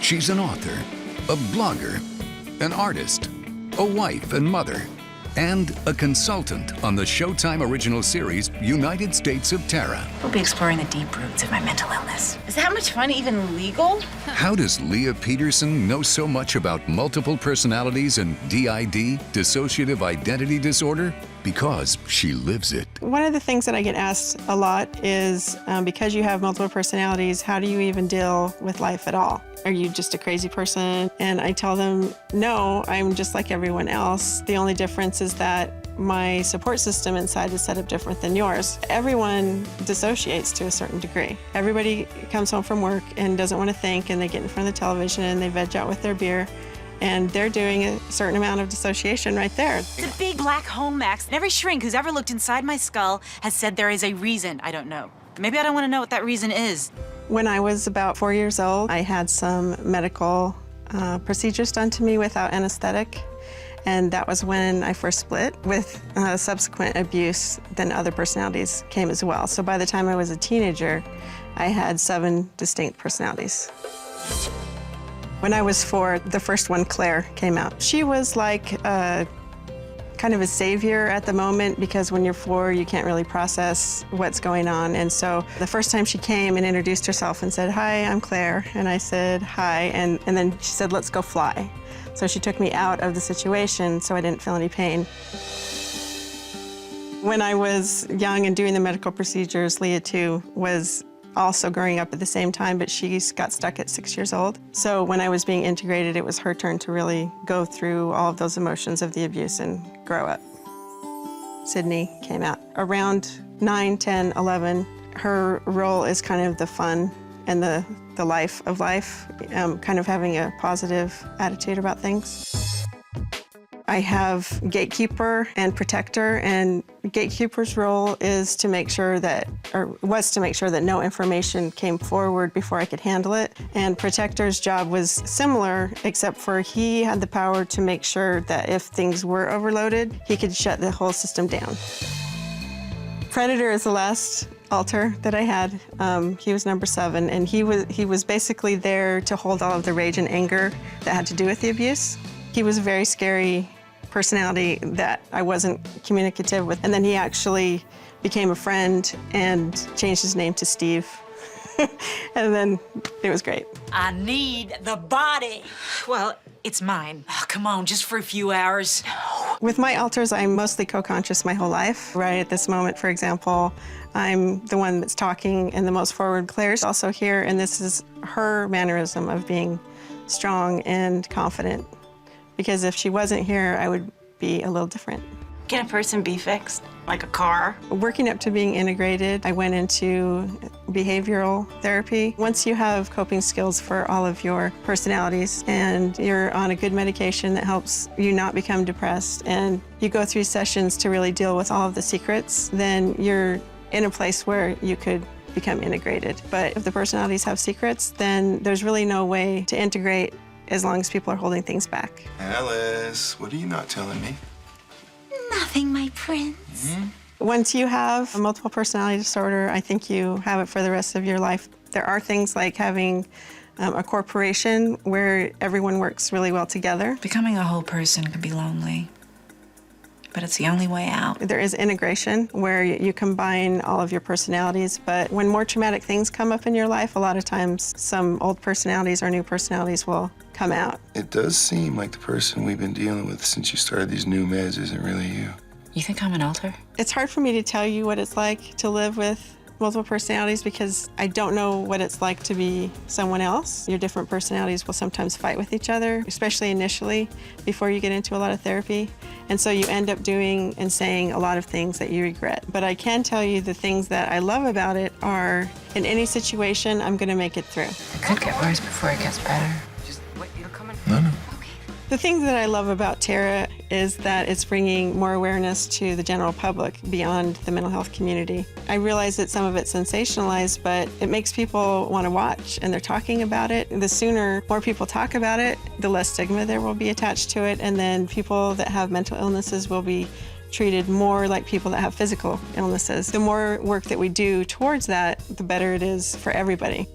She's an author, a blogger, an artist, a wife and mother, and a consultant on the Showtime original series, United States of Tara. We'll be exploring the deep roots of my mental illness. Is that much fun even legal? How does Leah Peterson know so much about multiple personalities and D.I.D, dissociative identity disorder? Because she lives it. One of the things that I get asked a lot is, because you have multiple personalities, how do you even deal with life at all? Are you just a crazy person? And I tell them, no, I'm just like everyone else. The only difference is that my support system inside is set up different than yours. Everyone dissociates to a certain degree. Everybody comes home from work and doesn't want to think, and they get in front of the television and they veg out with their beer, and they're doing a certain amount of dissociation right there. It's a big black hole, Max, and every shrink who's ever looked inside my skull has said there is a reason I don't know. Maybe I don't want to know what that reason is. When I was about 4 years old, I had some medical procedures done to me without anesthetic, and that was when I first split. With subsequent abuse, then other personalities came as well. So by the time I was a teenager, I had 7 distinct personalities. When I was 4, the first one, Claire, came out. She was like kind of a savior at the moment, because when you're 4, you can't really process what's going on. And so the first time she came and introduced herself and said, "Hi, I'm Claire." And I said, "Hi." And then she said, "Let's go fly." So she took me out of the situation so I didn't feel any pain. When I was young and doing the medical procedures, Leah, too, was also growing up at the same time, but she got stuck at 6 years old. So when I was being integrated, it was her turn to really go through all of those emotions of the abuse and grow up. Sydney came out around 9, 10, 11. Her role is kind of the fun and the life of life, kind of having a positive attitude about things. I have gatekeeper and protector, and gatekeeper's role is to make sure that, or was to make sure that no information came forward before I could handle it. And protector's job was similar, except for he had the power to make sure that if things were overloaded, he could shut the whole system down. Predator is the last alter that I had. He was number 7, and he was basically there to hold all of the rage and anger that had to do with the abuse. He was a very scary personality that I wasn't communicative with. And then he actually became a friend and changed his name to Steve. And then it was great. I need the body. Well, it's mine. Oh, come on, just for a few hours. With my alters, I'm mostly co-conscious my whole life. Right at this moment, for example, I'm the one that's talking and the most forward. Claire's also here, and this is her mannerism of being strong and confident. Because if she wasn't here, I would be a little different. Can a person be fixed, like a car? Working up to being integrated, I went into behavioral therapy. Once you have coping skills for all of your personalities and you're on a good medication that helps you not become depressed, and you go through sessions to really deal with all of the secrets, then you're in a place where you could become integrated. But if the personalities have secrets, then there's really no way to integrate as long as people are holding things back. Alice, what are you not telling me? Nothing, my prince. Mm-hmm. Once you have a multiple personality disorder, I think you have it for the rest of your life. There are things like having a corporation where everyone works really well together. Becoming a whole person can be lonely, but it's the only way out. There is integration where you combine all of your personalities, but when more traumatic things come up in your life, a lot of times some old personalities or new personalities will come out. It does seem like the person we've been dealing with since you started these new meds isn't really you. You think I'm an alter? It's hard for me to tell you what it's like to live with multiple personalities because I don't know what it's like to be someone else. Your different personalities will sometimes fight with each other, especially initially before you get into a lot of therapy. And so you end up doing and saying a lot of things that you regret. But I can tell you the things that I love about it are, in any situation, I'm gonna make it through. It could get worse before it gets better. Just wait, you're coming? No. The thing that I love about Tara is that it's bringing more awareness to the general public beyond the mental health community. I realize that some of it's sensationalized, but it makes people want to watch, and they're talking about it. The sooner more people talk about it, the less stigma there will be attached to it, and then people that have mental illnesses will be treated more like people that have physical illnesses. The more work that we do towards that, the better it is for everybody.